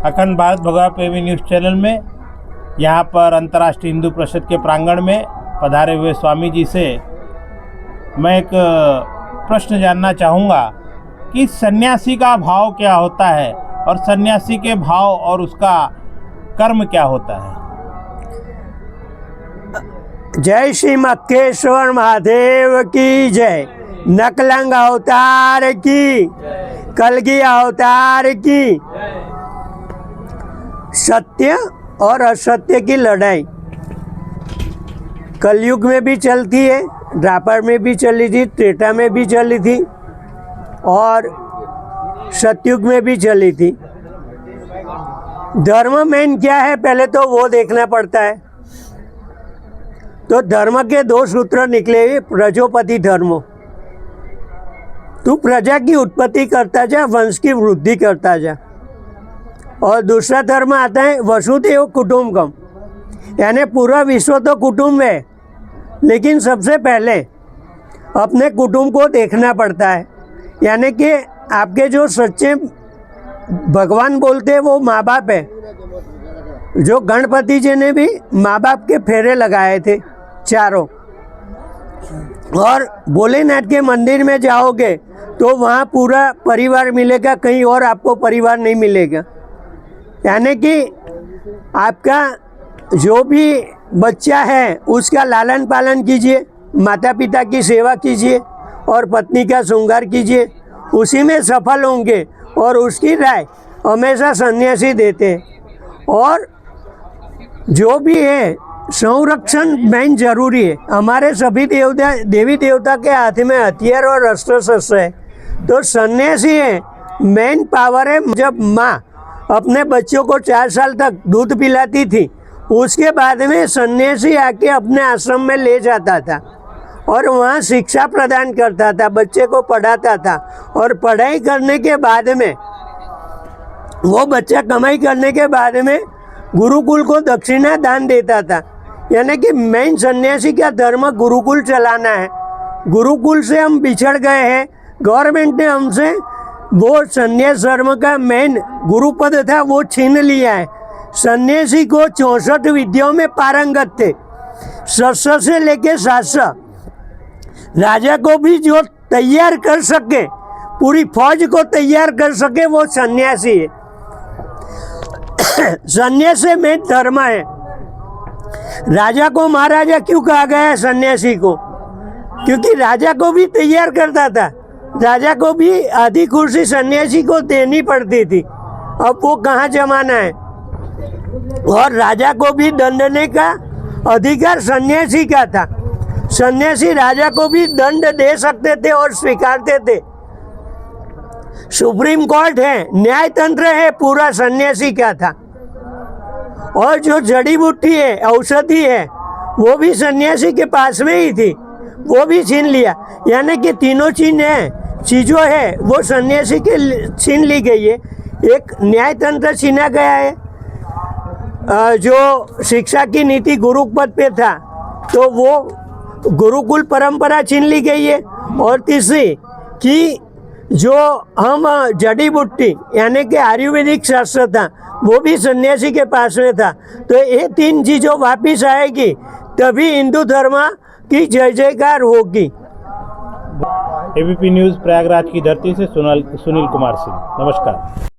अखंड भारत भगवा प्रेमी न्यूज़ चैनल में यहाँ पर अंतर्राष्ट्रीय हिंदू परिषद के प्रांगण में पधारे हुए स्वामी जी से मैं एक प्रश्न जानना चाहूँगा कि सन्यासी का भाव क्या होता है और सन्यासी के भाव और उसका कर्म क्या होता है। जय श्री मक्केश्वर महादेव की जय। नकलंग अवतार की, कलगी अवतार की। सत्य और असत्य की लड़ाई कलयुग में भी चलती है, द्वापर में भी चली थी, त्रेता में भी चली थी और सतयुग में भी चली थी। धर्म मेन क्या है पहले तो वो देखना पड़ता है। तो धर्म के दो सूत्र निकले, प्रजोपति धर्म। तू प्रजा की उत्पत्ति करता जा, वंश की वृद्धि करता जा। और दूसरा धर्म आता है वसुधैव कुटुंबकम, यानी पूरा विश्व तो कुटुंब है, लेकिन सबसे पहले अपने कुटुंब को देखना पड़ता है। यानी कि आपके जो सच्चे भगवान बोलते हैं वो माँ बाप है। जो गणपति जी ने भी माँ बाप के फेरे लगाए थे चारों। और भोलेनाथ के मंदिर में जाओगे तो वहाँ पूरा परिवार मिलेगा, कहीं और आपको परिवार नहीं मिलेगा। यानी कि आपका जो भी बच्चा है उसका लालन पालन कीजिए, माता पिता की सेवा कीजिए और पत्नी का श्रृंगार कीजिए, उसी में सफल होंगे। और उसकी राय हमेशा सन्यासी देते हैं। और जो भी है संरक्षण मेन जरूरी है। हमारे सभी देवी देवता के हाथ में हथियार और अस्त्र शस्त्र है, तो सन्यासी है मेन पावर है। जब माँ अपने बच्चों को 4 साल तक दूध पिलाती थी, उसके बाद में सन्यासी आके अपने आश्रम में ले जाता था और वहाँ शिक्षा प्रदान करता था, बच्चे को पढ़ाता था। और पढ़ाई करने के बाद में वो बच्चा कमाई करने के बाद में गुरुकुल को दक्षिणा दान देता था। यानी कि मेन सन्यासी का धर्म गुरुकुल चलाना है। गुरुकुल से हम बिछड़ गए हैं, गवर्नमेंट ने हमसे वो सन्यास धर्म का मेन गुरुपद था वो छीन लिया है। सन्यासी को 64 विद्याओं में पारंगत थे, शस्त्र से लेके शास्त्र। राजा को भी जो तैयार कर सके, पूरी फौज को तैयार कर सके, वो सन्यासी है। सन्यास में धर्म है। राजा को महाराजा क्यों कहा गया है सन्यासी को? क्योंकि राजा को भी तैयार करता था, राजा को भी आधी कुर्सी सन्यासी को देनी पड़ती थी। अब वो कहाँ जमाना है। और राजा को भी दंडने का अधिकार सन्यासी का था। सन्यासी राजा को भी दंड दे सकते थे और स्वीकारते थे। सुप्रीम कोर्ट है, न्याय तंत्र है, पूरा सन्यासी का था। और जो जड़ी बूटी है, औषधि है, वो भी सन्यासी के पास में ही थी, वो भी छीन लिया। यानी कि तीनों चीज़ों है वो सन्यासी के छीन ली गई है। एक न्याय तंत्र छीना गया है। जो शिक्षा की नीति गुरुपद पे था तो वो गुरुकुल परंपरा छीन ली गई है। और तीसरी कि जो हम जड़ी बूटी यानी कि आयुर्वेदिक शास्त्र था वो भी सन्यासी के पास में था। तो ये 3 चीज़ों वापिस आएगी तभी हिंदू धर्म की जय जयकार होगी। एबीपी न्यूज़ प्रयागराज की धरती से सुनील कुमार सिंह, नमस्कार।